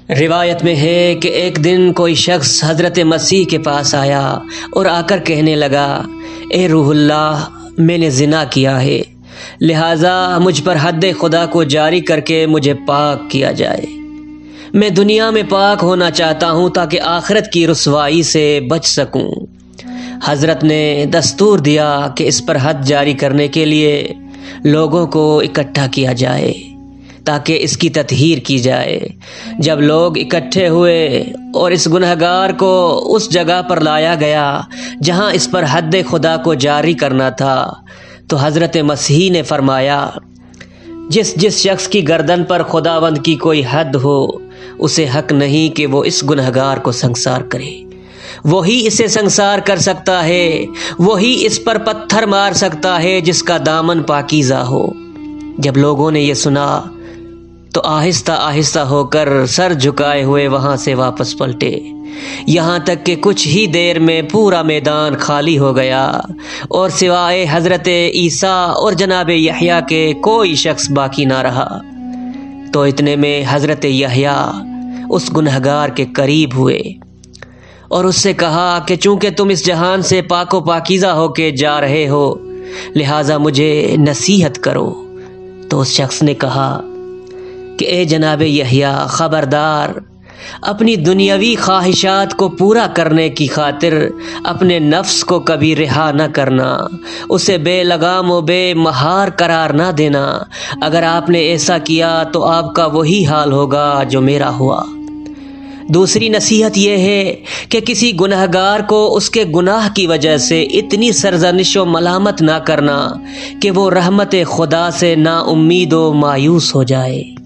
روایت میں ہے کہ ایک دن کوئی شخص حضرت مسیح کے پاس آیا اور آ کر کہنے لگا، اے روح اللہ، میں نے زنا کیا ہے، لہٰذا مجھ پر حد خدا کو جاری کر کے مجھے پاک کیا جائے۔ میں دنیا میں پاک ہونا چاہتا ہوں تاکہ آخرت کی رسوائی سے بچ سکوں۔ حضرت نے دستور دیا کہ اس پر حد جاری کرنے کے لیے لوگوں کو اکٹھا کیا جائے تاکہ اس کی تطہیر کی جائے۔ جب لوگ اکٹھے ہوئے اور اس گنہگار کو اس جگہ پر لایا گیا جہاں اس پر حد خدا کو جاری کرنا تھا، تو حضرت مسیح نے فرمایا، جس شخص کی گردن پر خداوند کی کوئی حد ہو، اسے حق نہیں کہ وہ اس گنہگار کو سنگسار کرے۔ وہی اسے سنگسار کر سکتا ہے، وہی اس پر پتھر مار سکتا ہے جس کا دامن پاکیزہ ہو۔ جب لوگوں نے یہ سنا تو آہستہ آہستہ ہو کر سر جھکائے ہوئے وہاں سے واپس پلٹے، یہاں تک کہ کچھ ہی دیر میں پورا میدان خالی ہو گیا اور سوائے حضرت عیسیٰ اور جناب یحییٰ کے کوئی شخص باقی نہ رہا۔ تو اتنے میں حضرت یحییٰ اس گنہگار کے قریب ہوئے اور اس سے کہا کہ چونکہ تم اس جہان سے پاک و پاکیزہ ہو کے جا رہے ہو، لہٰذا مجھے نصیحت کرو۔ تو اس شخص نے کہا کہ اے جناب یحییٰ، خبردار، اپنی دنیاوی خواہشات کو پورا کرنے کی خاطر اپنے نفس کو کبھی رہا نہ کرنا، اسے بے لگام و بے مہار قرار نہ دینا۔ اگر آپ نے ایسا کیا تو آپ کا وہی حال ہوگا جو میرا ہوا۔ دوسری نصیحت یہ ہے کہ کسی گنہگار کو اس کے گناہ کی وجہ سے اتنی سرزنش و ملامت نہ کرنا کہ وہ رحمت خدا سے نا امید و مایوس ہو جائے۔